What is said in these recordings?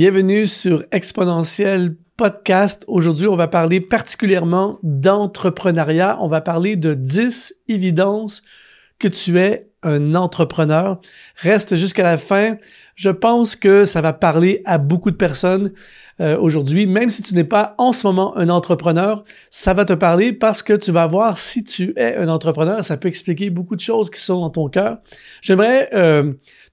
Bienvenue sur Exponentiel Podcast. Aujourd'hui, on va parler particulièrement d'entrepreneuriat. On va parler de 10 évidences que tu es un entrepreneur. Reste jusqu'à la fin. Je pense que ça va parler à beaucoup de personnes aujourd'hui. Même si tu n'es pas en ce moment un entrepreneur, ça va te parler parce que tu vas voir si tu es un entrepreneur. Ça peut expliquer beaucoup de choses qui sont dans ton cœur. J'aimerais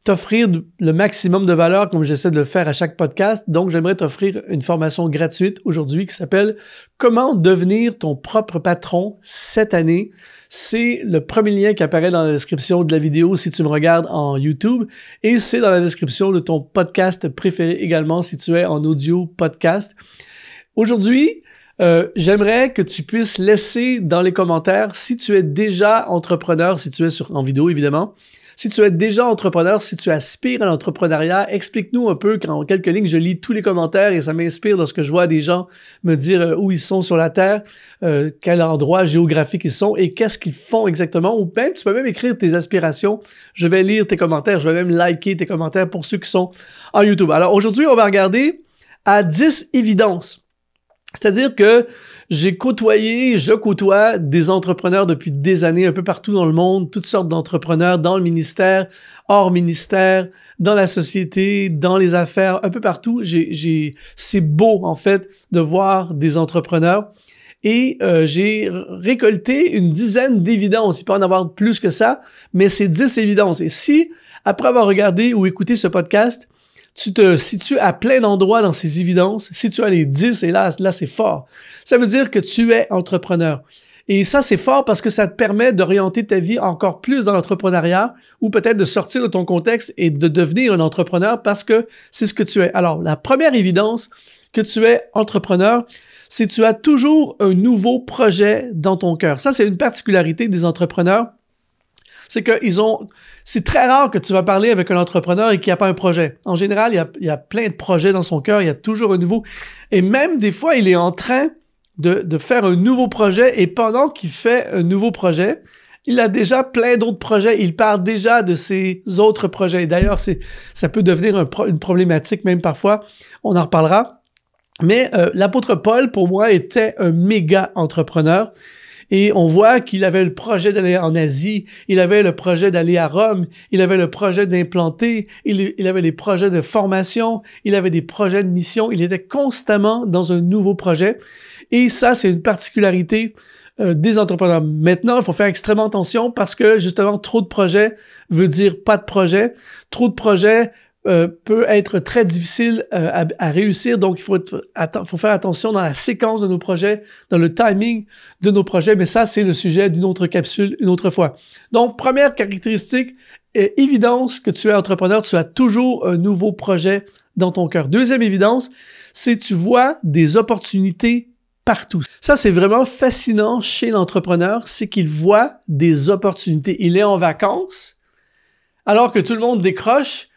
t'offrir le maximum de valeur comme j'essaie de le faire à chaque podcast. Donc, j'aimerais t'offrir une formation gratuite aujourd'hui qui s'appelle « Comment devenir ton propre patron cette année ». C'est le premier lien qui apparaît dans la description de la vidéo si tu me regardes en YouTube et c'est dans la description de ton podcast préféré également si tu es en audio podcast. Aujourd'hui, j'aimerais que tu puisses laisser dans les commentaires si tu es déjà entrepreneur, si tu es en vidéo évidemment, si tu es déjà entrepreneur, si tu aspires à l'entrepreneuriat, explique-nous un peu, en quelques lignes, je lis tous les commentaires et ça m'inspire lorsque je vois des gens me dire où ils sont sur la Terre, quel endroit géographique ils sont et qu'est-ce qu'ils font exactement. Ou même, tu peux même écrire tes aspirations. Je vais lire tes commentaires, je vais même liker tes commentaires pour ceux qui sont en YouTube. Alors aujourd'hui, on va regarder à 10 évidences. C'est-à-dire que je côtoie des entrepreneurs depuis des années un peu partout dans le monde, toutes sortes d'entrepreneurs dans le ministère, hors ministère, dans la société, dans les affaires, un peu partout. C'est beau en fait de voir des entrepreneurs et j'ai récolté une dizaine d'évidences. Il peut en avoir plus que ça, mais c'est 10 évidences. Et si, après avoir regardé ou écouté ce podcast, tu te situes à plein d'endroits dans ces évidences, si tu as les 10, et là c'est fort. Ça veut dire que tu es entrepreneur. Et ça, c'est fort parce que ça te permet d'orienter ta vie encore plus dans l'entrepreneuriat ou peut-être de sortir de ton contexte et de devenir un entrepreneur parce que c'est ce que tu es. Alors, la première évidence que tu es entrepreneur, c'est que tu as toujours un nouveau projet dans ton cœur. Ça, c'est une particularité des entrepreneurs. C'est très rare que tu vas parler avec un entrepreneur et qu'il n'y a pas un projet. En général, il y a plein de projets dans son cœur, il y a toujours un nouveau. Et même des fois, il est en train de faire un nouveau projet et pendant qu'il fait un nouveau projet, il a déjà plein d'autres projets. Il parle déjà de ses autres projets. D'ailleurs, ça peut devenir une problématique même parfois. On en reparlera. Mais l'apôtre Paul, pour moi, était un méga entrepreneur. Et on voit qu'il avait le projet d'aller en Asie, il avait le projet d'aller à Rome, il avait le projet d'implanter, il avait les projets de formation, il avait des projets de mission, il était constamment dans un nouveau projet. Et ça, c'est une particularité des entrepreneurs. Maintenant, il faut faire extrêmement attention parce que justement, trop de projets veut dire pas de projet. Trop de projets peut être très difficile à réussir. Donc, il faut faire attention dans la séquence de nos projets, dans le timing de nos projets. Mais ça, c'est le sujet d'une autre capsule, une autre fois. Donc, première caractéristique, évidence que tu es entrepreneur, tu as toujours un nouveau projet dans ton cœur. Deuxième évidence, c'est que tu vois des opportunités partout. Ça, c'est vraiment fascinant chez l'entrepreneur, c'est qu'il voit des opportunités. Il est en vacances, alors que tout le monde décroche.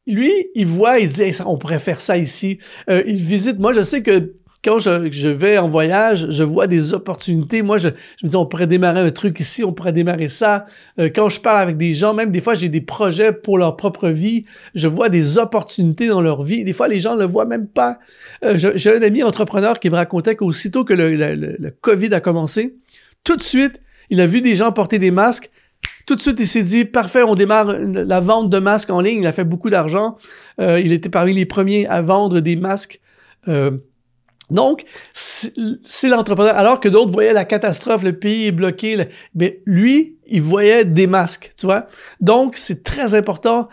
Lui, il voit, il dit hey, « on pourrait faire ça ici ». Il visite. Moi, je sais que quand je vais en voyage, je vois des opportunités. Moi, je me dis « on pourrait démarrer un truc ici, on pourrait démarrer ça ». Quand je parle avec des gens, même des fois, j'ai des projets pour leur propre vie. Je vois des opportunités dans leur vie. Des fois, les gens ne le voient même pas. J'ai un ami entrepreneur qui me racontait qu'aussitôt que le COVID a commencé, tout de suite, il a vu des gens porter des masques. Tout de suite, il s'est dit, parfait, on démarre la vente de masques en ligne. Il a fait beaucoup d'argent. Il était parmi les premiers à vendre des masques. Donc, c'est l'entrepreneur. Alors que d'autres voyaient la catastrophe, le pays est bloqué. Mais lui, il voyait des masques, tu vois. Donc, c'est très important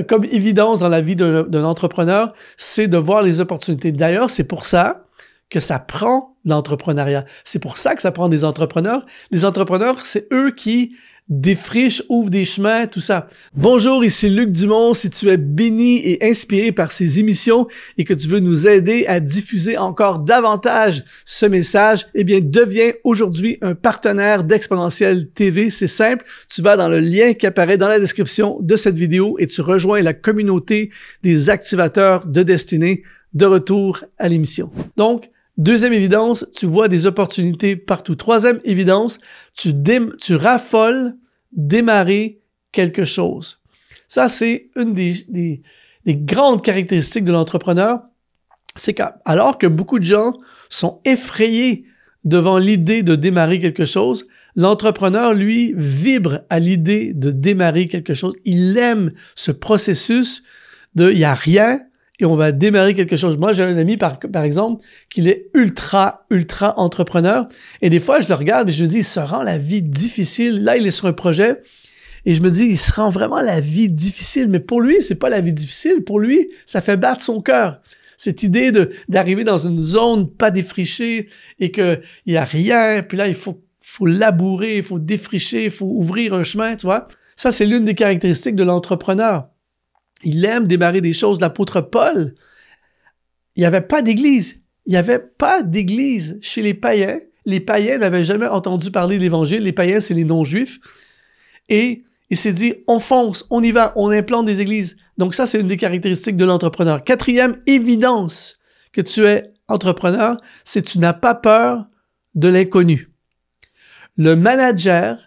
comme évidence dans la vie d'un entrepreneur, c'est de voir les opportunités. D'ailleurs, c'est pour ça que ça prend l'entrepreneuriat. C'est pour ça que ça prend des entrepreneurs. Les entrepreneurs, c'est eux qui défrichent, ouvrent des chemins, tout ça. Bonjour, ici Luc Dumont. Si tu es béni et inspiré par ces émissions et que tu veux nous aider à diffuser encore davantage ce message, eh bien, deviens aujourd'hui un partenaire d'Exponentiel TV. C'est simple. Tu vas dans le lien qui apparaît dans la description de cette vidéo et tu rejoins la communauté des activateurs de destinée. De retour à l'émission. Donc, deuxième évidence, tu vois des opportunités partout. Troisième évidence, tu raffoles démarrer quelque chose. Ça, c'est une des grandes caractéristiques de l'entrepreneur. c'est qu'alors que beaucoup de gens sont effrayés devant l'idée de démarrer quelque chose, l'entrepreneur, lui, vibre à l'idée de démarrer quelque chose. Il aime ce processus de « il n'y a rien » et on va démarrer quelque chose. Moi, j'ai un ami, par exemple, qui est ultra entrepreneur. Et des fois, je le regarde et je me dis, il se rend la vie difficile. Là, il est sur un projet et je me dis, il se rend vraiment la vie difficile. Mais pour lui, c'est pas la vie difficile. Pour lui, ça fait battre son cœur. Cette idée d'arriver dans une zone pas défrichée et qu'il n'y a rien. Puis là, il faut labourer, il faut défricher, il faut ouvrir un chemin, tu vois. Ça, c'est l'une des caractéristiques de l'entrepreneur. Il aime démarrer des choses. L'apôtre Paul, il n'y avait pas d'église. Il n'y avait pas d'église chez les païens. Les païens n'avaient jamais entendu parler de l'Évangile. Les païens, c'est les non-juifs. Et il s'est dit, on fonce, on y va, on implante des églises. Donc ça, c'est une des caractéristiques de l'entrepreneur. Quatrième évidence que tu es entrepreneur, c'est que tu n'as pas peur de l'inconnu. Le manager,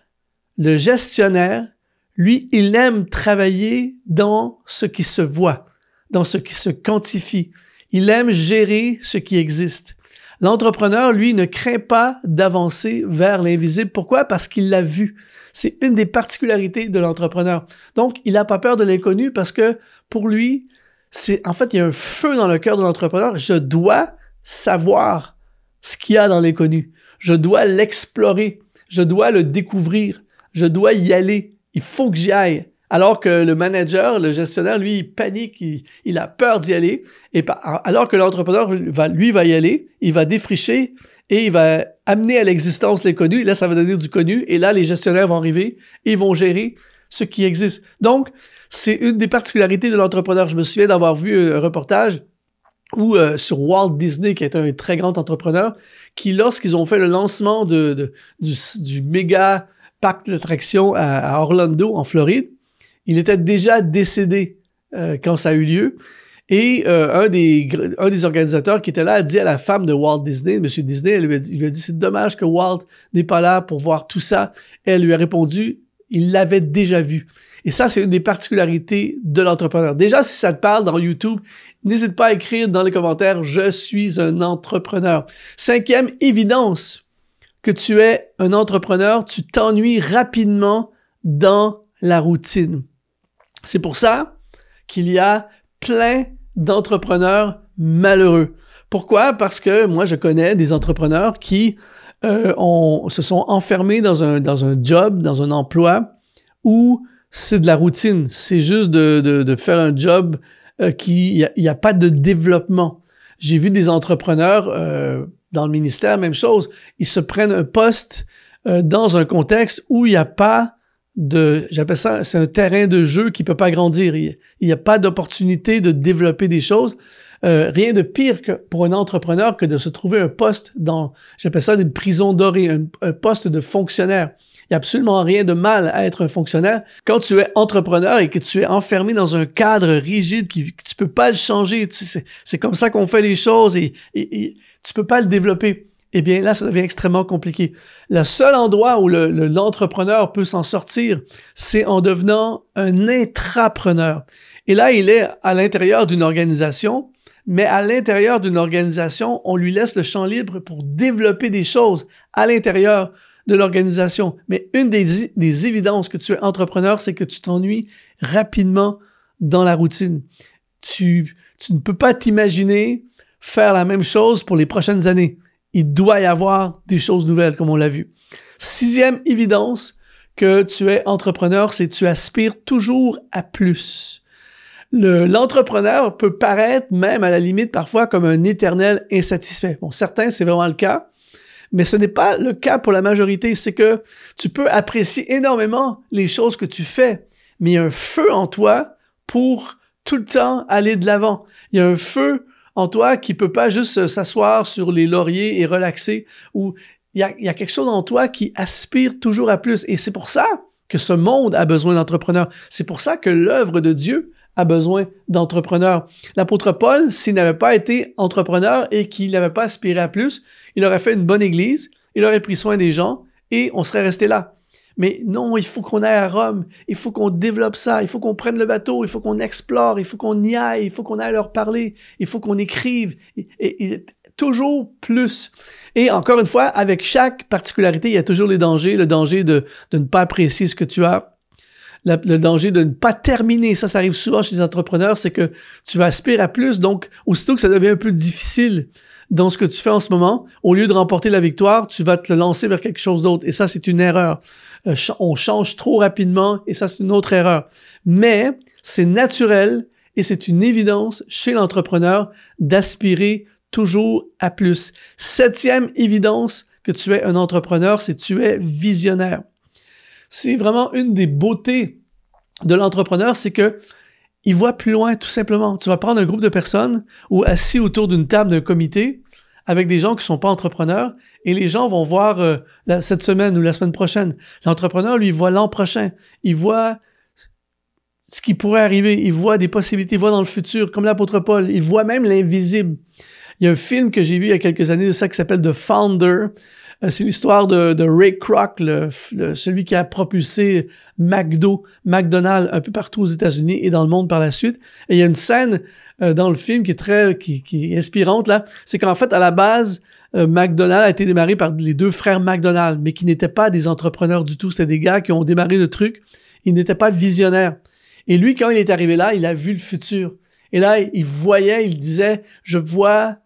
le gestionnaire, lui, il aime travailler dans ce qui se voit, dans ce qui se quantifie. Il aime gérer ce qui existe. L'entrepreneur, lui, ne craint pas d'avancer vers l'invisible. Pourquoi? Parce qu'il l'a vu. C'est une des particularités de l'entrepreneur. Donc, il n'a pas peur de l'inconnu parce que pour lui, en fait, il y a un feu dans le cœur de l'entrepreneur. Je dois savoir ce qu'il y a dans l'inconnu. Je dois l'explorer. Je dois le découvrir. Je dois y aller. Il faut que j'y aille. Alors que le manager, le gestionnaire, lui, il panique, il a peur d'y aller. Et alors que l'entrepreneur, lui, va y aller, il va défricher et il va amener à l'existence l'inconnu. Et là, ça va donner du connu. Et là, les gestionnaires vont arriver et ils vont gérer ce qui existe. Donc, c'est une des particularités de l'entrepreneur. Je me souviens d'avoir vu un reportage sur Walt Disney, qui est un très grand entrepreneur, qui, lorsqu'ils ont fait le lancement du méga parc d'attractions à Orlando, en Floride, il était déjà décédé quand ça a eu lieu. Et un des organisateurs qui était là a dit à la femme de Walt Disney, M. Disney, il lui a dit « C'est dommage que Walt n'est pas là pour voir tout ça. » Elle lui a répondu « Il l'avait déjà vu. » Et ça, c'est une des particularités de l'entrepreneur. Déjà, si ça te parle dans YouTube, n'hésite pas à écrire dans les commentaires « Je suis un entrepreneur ». Cinquième évidence que tu es un entrepreneur, tu t'ennuies rapidement dans la routine. C'est pour ça qu'il y a plein d'entrepreneurs malheureux. Pourquoi? Parce que moi, je connais des entrepreneurs qui se sont enfermés dans un job, dans un emploi où c'est de la routine. C'est juste de faire un job il y a pas de développement. J'ai vu des entrepreneurs dans le ministère, même chose. Ils se prennent un poste dans un contexte où il n'y a pas j'appelle ça, c'est un terrain de jeu qui peut pas grandir. Il n'y a pas d'opportunité de développer des choses. Rien de pire que pour un entrepreneur que de se trouver un poste j'appelle ça une prison dorée, un poste de fonctionnaire. Il n'y a absolument rien de mal à être un fonctionnaire. Quand tu es entrepreneur et que tu es enfermé dans un cadre rigide que tu peux pas le changer, c'est comme ça qu'on fait les choses et tu peux pas le développer. Eh bien, là, ça devient extrêmement compliqué. Le seul endroit où l'entrepreneur peut s'en sortir, c'est en devenant un intrapreneur. Et là, il est à l'intérieur d'une organisation, mais à l'intérieur d'une organisation, on lui laisse le champ libre pour développer des choses à l'intérieur de l'organisation. Mais une des évidences que tu es entrepreneur, c'est que tu t'ennuies rapidement dans la routine. Tu ne peux pas t'imaginer faire la même chose pour les prochaines années. Il doit y avoir des choses nouvelles, comme on l'a vu. Sixième évidence que tu es entrepreneur, c'est que tu aspires toujours à plus. L'entrepreneur peut paraître même à la limite parfois comme un éternel insatisfait. Bon, certains, c'est vraiment le cas, mais ce n'est pas le cas pour la majorité. C'est que tu peux apprécier énormément les choses que tu fais, mais il y a un feu en toi pour tout le temps aller de l'avant. Il y a un feu en toi qui peut pas juste s'asseoir sur les lauriers et relaxer, ou il y a quelque chose en toi qui aspire toujours à plus. Et c'est pour ça que ce monde a besoin d'entrepreneurs. C'est pour ça que l'œuvre de Dieu a besoin d'entrepreneurs. L'apôtre Paul, s'il n'avait pas été entrepreneur et qu'il n'avait pas aspiré à plus, il aurait fait une bonne église, il aurait pris soin des gens et on serait resté là. Mais non, il faut qu'on aille à Rome, il faut qu'on développe ça, il faut qu'on prenne le bateau, il faut qu'on explore, il faut qu'on y aille, il faut qu'on aille leur parler, il faut qu'on écrive, et toujours plus. Et encore une fois, avec chaque particularité, il y a toujours les dangers, le danger de ne pas apprécier ce que tu as, le danger de ne pas terminer. Ça arrive souvent chez les entrepreneurs, c'est que tu aspires à plus, donc aussitôt que ça devient un peu difficile dans ce que tu fais en ce moment, au lieu de remporter la victoire, tu vas te lancer vers quelque chose d'autre. Et ça, c'est une erreur. On change trop rapidement et ça, c'est une autre erreur. Mais c'est naturel et c'est une évidence chez l'entrepreneur d'aspirer toujours à plus. 7e évidence que tu es un entrepreneur, c'est que tu es visionnaire. C'est vraiment une des beautés de l'entrepreneur, c'est que il voit plus loin, tout simplement. Tu vas prendre un groupe de personnes ou assis autour d'une table d'un comité avec des gens qui sont pas entrepreneurs et les gens vont voir cette semaine ou la semaine prochaine. L'entrepreneur, lui, il voit l'an prochain. Il voit ce qui pourrait arriver. Il voit des possibilités. Il voit dans le futur, comme l'apôtre Paul. Il voit même l'invisible. Il y a un film que j'ai vu il y a quelques années de ça qui s'appelle The Founder. C'est l'histoire de Ray Kroc, celui qui a propulsé McDonald's un peu partout aux États-Unis et dans le monde par la suite. Et il y a une scène dans le film qui est inspirante là. C'est qu'en fait, à la base, McDonald's a été démarré par les 2 frères McDonald, mais qui n'étaient pas des entrepreneurs du tout. C'était des gars qui ont démarré le truc. Ils n'étaient pas visionnaires. Et lui, quand il est arrivé là, il a vu le futur. Et là, il disait, je vois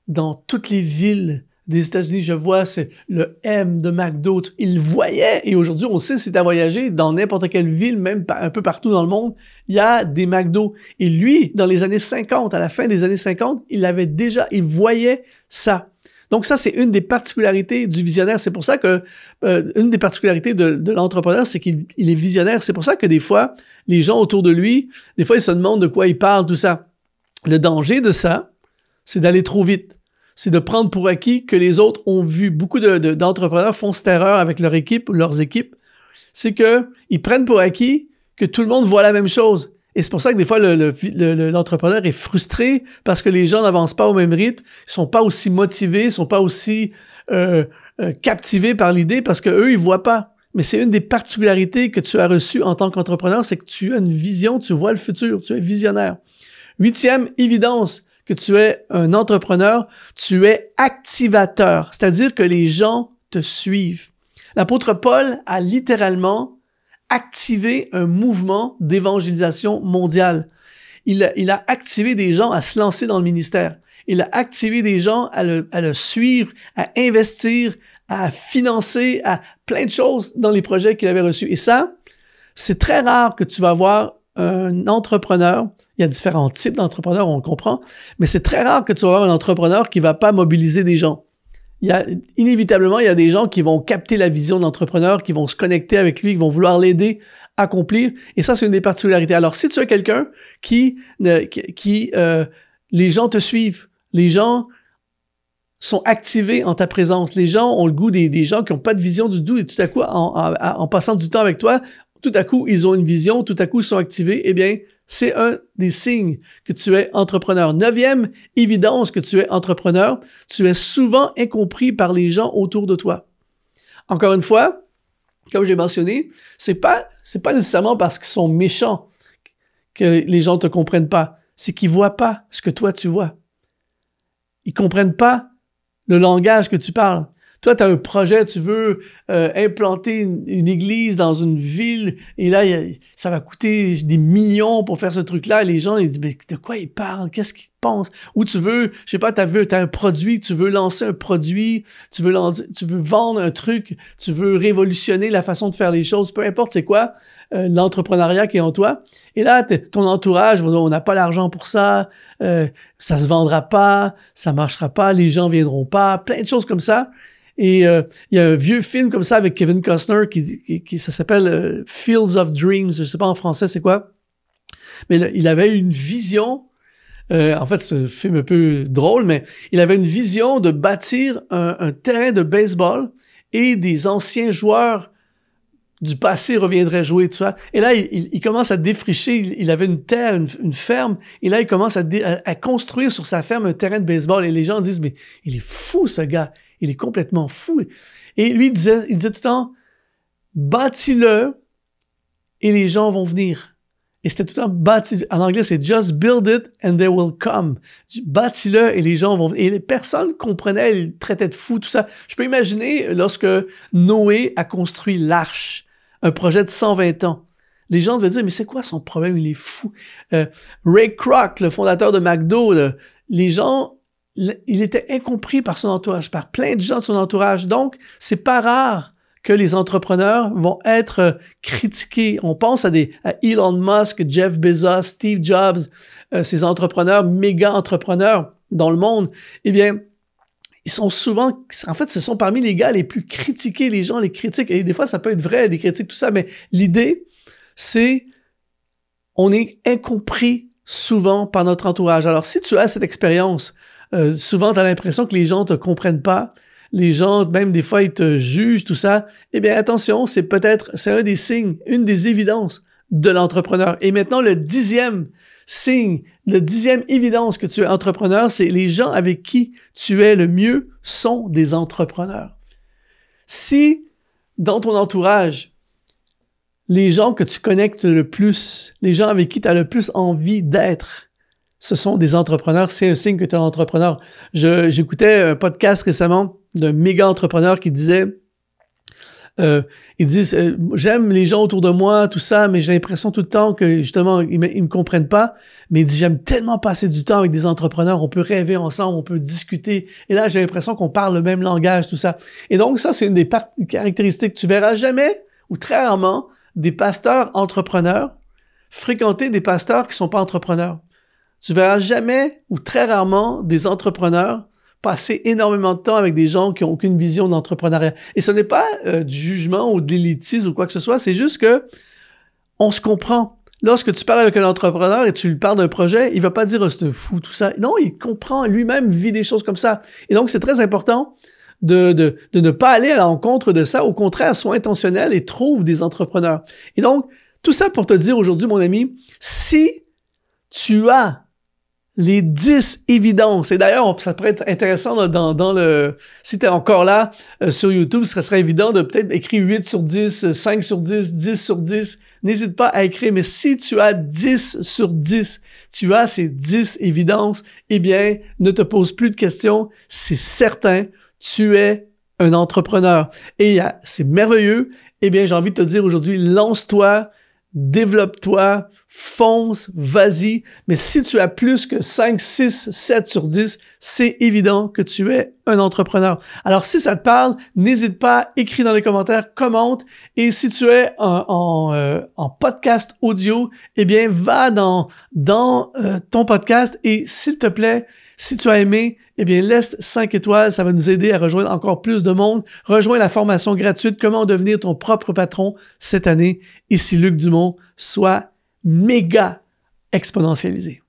dans toutes les villes des États-Unis, je vois, c'est le M de McDo. Il voyait, et aujourd'hui, on sait, si tu as voyagé dans n'importe quelle ville, même un peu partout dans le monde, il y a des McDo. Et lui, dans les années 50, à la fin des années 50, il voyait ça. Donc ça, c'est une des particularités du visionnaire. C'est pour ça que, une des particularités de l'entrepreneur, c'est qu'il est visionnaire. C'est pour ça que des fois, les gens autour de lui, des fois, ils se demandent de quoi il parle, tout ça. Le danger de ça, c'est d'aller trop vite. C'est de prendre pour acquis que les autres ont vu. Beaucoup d'entrepreneurs font cette erreur avec leur équipe ou leurs équipes. C'est qu'ils prennent pour acquis que tout le monde voit la même chose. Et c'est pour ça que des fois, l'entrepreneur est frustré parce que les gens n'avancent pas au même rythme, ils sont pas aussi motivés, ils sont pas aussi captivés par l'idée parce que eux ils voient pas. Mais c'est une des particularités que tu as reçues en tant qu'entrepreneur, c'est que tu as une vision, tu vois le futur, tu es visionnaire. 8e évidence que tu es un entrepreneur, tu es activateur, c'est-à-dire que les gens te suivent. L'apôtre Paul a littéralement activé un mouvement d'évangélisation mondiale. Il a activé des gens à se lancer dans le ministère. Il a activé des gens à le suivre, à investir, à financer, à plein de choses dans les projets qu'il avait reçus. Et ça, c'est très rare que tu vas voir un entrepreneur. Il y a différents types d'entrepreneurs, on le comprend, mais c'est très rare que tu vas avoir un entrepreneur qui va pas mobiliser des gens. Inévitablement, il y a des gens qui vont capter la vision de l'entrepreneur, qui vont se connecter avec lui, qui vont vouloir l'aider à accomplir. Et ça, c'est une des particularités. Alors, si tu es quelqu'un qui les gens te suivent, les gens sont activés en ta présence, les gens ont le goût des gens qui n'ont pas de vision du tout et tout à coup, en passant du temps avec toi, tout à coup, ils ont une vision, tout à coup, ils sont activés, eh bien, c'est un des signes que tu es entrepreneur. 9e évidence que tu es entrepreneur, tu es souvent incompris par les gens autour de toi. Encore une fois, comme j'ai mentionné, c'est pas nécessairement parce qu'ils sont méchants que les gens te comprennent pas. C'est qu'ils voient pas ce que toi tu vois. Ils comprennent pas le langage que tu parles. Toi, tu as un projet, tu veux implanter une église dans une ville, et là, ça va coûter des millions pour faire ce truc-là, et les gens, ils disent, mais de quoi ils parlent? Qu'est-ce qu'ils pensent? Ou tu veux, je sais pas, t'as un produit, tu veux lancer un produit, tu veux vendre un truc, tu veux révolutionner la façon de faire les choses, peu importe c'est quoi, l'entrepreneuriat qui est en toi. Et là, ton entourage, on n'a pas l'argent pour ça, ça se vendra pas, ça marchera pas, les gens viendront pas, plein de choses comme ça. Et il y a un vieux film comme ça avec Kevin Costner qui ça s'appelle Fields of Dreams. Je sais pas en français c'est quoi. Mais là, il avait une vision. En fait, c'est un film un peu drôle, mais il avait une vision de bâtir un terrain de baseball et des anciens joueurs du passé reviendraient jouer, tout ça. Et là, il commence à défricher. Il avait une terre, une ferme. Et là, il commence à construire sur sa ferme un terrain de baseball. Et les gens disent, mais il est fou, ce gars. Il est complètement fou. Et lui, il disait tout le temps, bâtis-le et les gens vont venir. Et c'était tout le temps bâti. En anglais, c'est just build it and they will come. Bâtis-le et les gens vont venir. Et les personnes comprenaient, ils traitaient de fou, tout ça. Je peux imaginer lorsque Noé a construit l'arche, un projet de 120 ans. Les gens devaient dire, mais c'est quoi son problème? Il est fou. Ray Kroc, le fondateur de McDo, les gens, il était incompris par son entourage, par plein de gens de son entourage. Donc, c'est pas rare que les entrepreneurs vont être critiqués. On pense à Elon Musk, Jeff Bezos, Steve Jobs, ces entrepreneurs, méga entrepreneurs dans le monde. Eh bien, ils sont souvent, en fait, ce sont parmi les gars les plus critiqués. Les gens les critiquent. Et des fois, ça peut être vrai, des critiques, tout ça. Mais l'idée, c'est, on est incompris souvent par notre entourage. Alors, si tu as cette expérience, souvent, tu as l'impression que les gens te comprennent pas. Les gens, même des fois, ils te jugent, tout ça. Eh bien, attention, c'est un des signes, une des évidences de l'entrepreneur. Et maintenant, le 10e signe, le 10e évidence que tu es entrepreneur, c'est les gens avec qui tu es le mieux sont des entrepreneurs. Si, dans ton entourage, les gens que tu connectes le plus, les gens avec qui tu as le plus envie d'être, ce sont des entrepreneurs, c'est un signe que tu es un entrepreneur. J'écoutais un podcast récemment d'un méga entrepreneur qui disait, j'aime les gens autour de moi, tout ça, mais j'ai l'impression tout le temps que justement, ils me comprennent pas. Mais il dit, j'aime tellement passer du temps avec des entrepreneurs, on peut rêver ensemble, on peut discuter. Et là, j'ai l'impression qu'on parle le même langage, tout ça. Et donc, ça, c'est une des caractéristiques. Tu verras jamais, ou très rarement, des pasteurs entrepreneurs fréquenter des pasteurs qui sont pas entrepreneurs. Tu verras jamais ou très rarement des entrepreneurs passer énormément de temps avec des gens qui n'ont aucune vision d'entrepreneuriat. Et ce n'est pas du jugement ou de l'élitisme ou quoi que ce soit, c'est juste que on se comprend. Lorsque tu parles avec un entrepreneur et tu lui parles d'un projet, il va pas dire « c'est un fou, tout ça ». Non, il comprend, lui-même vit des choses comme ça. Et donc, c'est très important de ne pas aller à l'encontre de ça. Au contraire, sois intentionnel et trouve des entrepreneurs. Et donc, tout ça pour te dire aujourd'hui, mon ami, si tu as les 10 évidences. Et d'ailleurs, ça pourrait être intéressant dans le... Si tu es encore là sur YouTube, ce serait évident de peut-être écrire 8 sur 10, 5 sur 10, 10 sur 10. N'hésite pas à écrire. Mais si tu as 10 sur 10, tu as ces 10 évidences, eh bien, ne te pose plus de questions. C'est certain, tu es un entrepreneur. Et c'est merveilleux. Eh bien, j'ai envie de te dire aujourd'hui, lance-toi, développe-toi, fonce, vas-y. Mais si tu as plus que 5, 6, 7 sur 10, c'est évident que tu es un entrepreneur. Alors, si ça te parle, n'hésite pas, écris dans les commentaires, commente. Et si tu es en podcast audio, eh bien, va dans ton podcast et s'il te plaît, si tu as aimé, eh bien, laisse 5 étoiles. Ça va nous aider à rejoindre encore plus de monde. Rejoins la formation gratuite « Comment devenir ton propre patron » cette année. Ici Luc Dumont, sois méga exponentialisé.